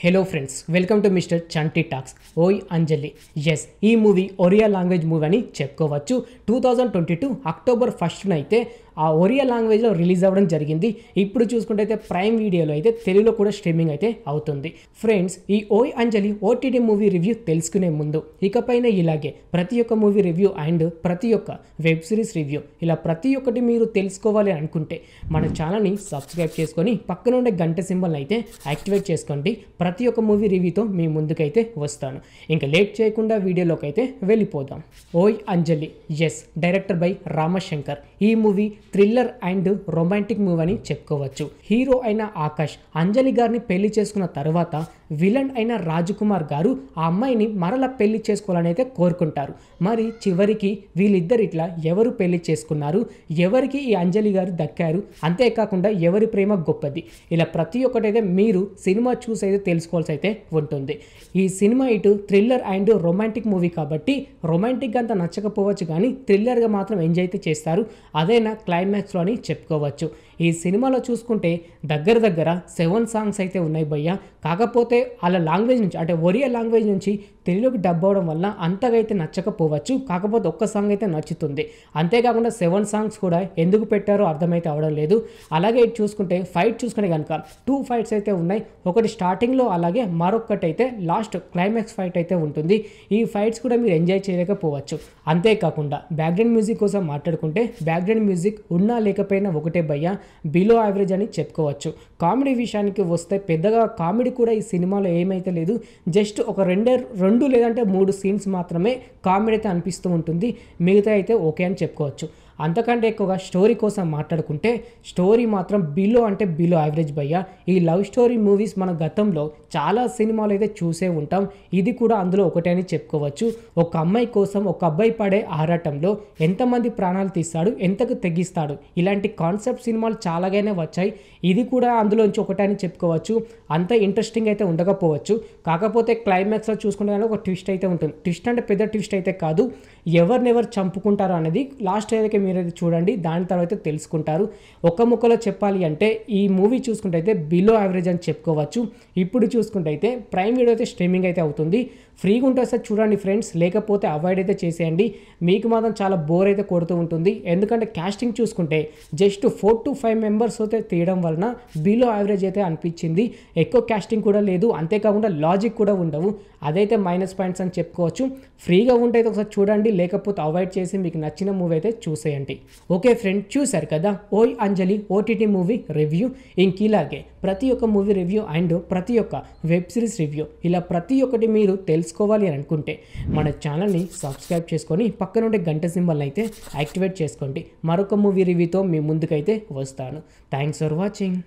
Hello friends, welcome to mister Chanti talks. ఓయ్ అంజలి. Yes, ఈ movie Oriya language movie అని చెప్పుకోవచ్చు. 2022 అక్టోబర్ 1న అయితే ఆ ఒరియా లాంగ్వేజ్లో రిలీజ్ అవ్వడం జరిగింది. ఇప్పుడు చూసుకుంటే అయితే ప్రైమ్ వీడియోలో అయితే తెలుగులో కూడా స్ట్రీమింగ్ అయితే అవుతుంది. ఫ్రెండ్స్, ఈ ఓయ్ అంజలి ఓటీటీ మూవీ రివ్యూ తెలుసుకునే ముందు ఇకపైన ఇలాగే ప్రతి ఒక్క మూవీ రివ్యూ అండ్ ప్రతి ఒక్క వెబ్ సిరీస్ రివ్యూ ఇలా ప్రతి ఒక్కటి మీరు తెలుసుకోవాలి అనుకుంటే మన ఛానల్ని సబ్స్క్రైబ్ చేసుకొని పక్కన ఉండే గంట సింబల్ని అయితే యాక్టివేట్ చేసుకోండి. ప్రతి ఒక్క మూవీ రివ్యూతో మీ ముందుకైతే వస్తాను. ఇంకా లేట్ చేయకుండా వీడియోలోకి అయితే వెళ్ళిపోదాం. ఓయ్ అంజలి, ఎస్, డైరెక్టర్ బై రామశంకర్. ఈ movie thriller and romantic movie అని చెప్పుకోవచ్చు. హీరో అయిన ఆకాష్ అంజలి గారిని పెళ్లి చేసుకున్న తర్వాత విలన్ అయిన రాజకుమార్ గారు ఆ అమ్మాయిని మరలా పెళ్లి చేసుకోవాలని అయితే కోరుకుంటారు. మరి చివరికి వీళ్ళిద్దరు ఇట్లా ఎవరు పెళ్లి చేసుకున్నారు, ఎవరికి ఈ అంజలి గారు దక్కారు, అంతేకాకుండా ఎవరి ప్రేమ గొప్పది, ఇలా ప్రతి ఒక్కటైతే మీరు సినిమా చూసి అయితే తెలుసుకోవాల్సి అయితే ఉంటుంది. ఈ సినిమా ఇటు థ్రిల్లర్ అండ్ రొమాంటిక్ మూవీ కాబట్టి రొమాంటిక్గా అంత నచ్చకపోవచ్చు, కానీ థ్రిల్లర్గా మాత్రం ఎంజాయ్ అయితే చేస్తారు. అదైనా క్లైమాక్స్లో అని చెప్పుకోవచ్చు. ఈ సినిమాలో చూసుకుంటే దగ్గర 7 సాంగ్స్ అయితే ఉన్నాయి భయ్య. కాకపోతే వాళ్ళ లాంగ్వేజ్ నుంచి అంటే ఒరియా లాంగ్వేజ్ నుంచి తెలుగులోకి డబ్ అవడం వల్ల అంతగా అయితే నచ్చకపోవచ్చు. కాకపోతే ఒక్క సాంగ్ అయితే నచ్చుతుంది. అంతేకాకుండా 7 సాంగ్స్ కూడా ఎందుకు పెట్టారో అర్థమైతే అవడం లేదు. అలాగే ఇటు చూసుకుంటే ఫైట్ చూసుకుంటే కనుక 2 ఫైట్స్ అయితే ఉన్నాయి. ఒకటి స్టార్టింగ్లో, అలాగే మరొకటి అయితే లాస్ట్ క్లైమాక్స్ ఫైట్ అయితే ఉంటుంది. ఈ ఫైట్స్ కూడా మీరు ఎంజాయ్ చేయలేకపోవచ్చు. అంతేకాకుండా బ్యాక్గ్రౌండ్ మ్యూజిక్ కోసం మాట్లాడుకుంటే బ్యాక్గ్రౌండ్ మ్యూజిక్ ఉన్నా లేకపోయినా ఒకటే భయ్య, బిలో యావరేజ్ అని చెప్పుకోవచ్చు. కామెడీ విషయానికి వస్తే పెద్దగా కామెడీ కూడా ఈ సినిమాలో ఏమైతే లేదు. జస్ట్ ఒక రెండు లేదంటే 3 సీన్స్ మాత్రమే కామెడీ అయితే అనిపిస్తూ ఉంటుంది. మిగతా అయితే ఓకే అని చెప్పుకోవచ్చు. అంతకంటే ఎక్కువగా స్టోరీ కోసం మాట్లాడుకుంటే స్టోరీ మాత్రం బిలో యావరేజ్ భయ్య. ఈ లవ్ స్టోరీ మూవీస్ మన గతంలో చాలా సినిమాలు అయితే చూసే ఉంటాం. ఇది కూడా అందులో ఒకటే అని చెప్పుకోవచ్చు. ఒక అమ్మాయి కోసం ఒక అబ్బాయి పడే ఆరాటంలో ఎంతమంది ప్రాణాలు తీస్తాడు, ఎంతకు తెగిస్తాడు, ఇలాంటి కాన్సెప్ట్ సినిమాలు చాలాగానే వచ్చాయి. ఇది కూడా అందులోంచి ఒకటే అని చెప్పుకోవచ్చు. అంత ఇంట్రెస్టింగ్ అయితే ఉండకపోవచ్చు. కాకపోతే క్లైమాక్స్లో చూసుకుంటే ఒక ట్విస్ట్ అయితే ఉంటుంది. ట్విస్ట్ అంటే పెద్ద ట్విస్ట్ అయితే కాదు, ఎవరినెవరు చంపుకుంటారో అనేది లాస్ట్ ఏదైతే మీరైతే చూడండి, దాని తర్వాత తెలుసుకుంటారు. ఒక్క ముక్కలో చెప్పాలి అంటే ఈ మూవీ చూసుకుంటే అయితే బిలో యావరేజ్ అని చెప్పుకోవచ్చు. ఇప్పుడు చూసుకుంటే అయితే ప్రైమ్ వీడియో అయితే స్ట్రీమింగ్ అయితే అవుతుంది. ఫ్రీగా ఉంటే సార్ చూడండి ఫ్రెండ్స్, లేకపోతే అవాయిడ్ అయితే చేసేయండి. మీకు మాత్రం చాలా బోర్ అయితే కొడుతూ ఉంటుంది. ఎందుకంటే కాస్టింగ్ చూసుకుంటే జస్ట్ 4 to 5 మెంబర్స్ అయితే తీయడం వలన బిలో యావరేజ్ అయితే అనిపించింది. ఎక్కువ కాస్టింగ్ కూడా లేదు, అంతేకాకుండా లాజిక్ కూడా ఉండవు. అదైతే మైనస్ పాయింట్స్ అని చెప్పుకోవచ్చు. ఫ్రీగా ఉంటే అయితే ఒకసారి చూడండి, లేకపోతే అవాయిడ్ చేసి మీకు నచ్చిన మూవీ అయితే చూసేయండి. ఓకే ఫ్రెండ్, చూశారు కదా ఓయ్ అంజలి ఓటీటీ మూవీ రివ్యూ. ఇంకిలాగే ప్రతి ఒక్క మూవీ రివ్యూ అండ్ ప్రతి ఒక్క వెబ్ సిరీస్ రివ్యూ ఇలా ప్రతి ఒక్కటి మీరు తెలుసుకోవాలి అని అనుకుంటే మన ఛానల్ని సబ్స్క్రైబ్ చేసుకొని పక్కన ఉండే గంట సింబల్ని అయితే యాక్టివేట్ చేసుకోండి. మరొక మూవీ రివ్యూతో మీ ముందుకైతే వస్తాను. Thanks for watching.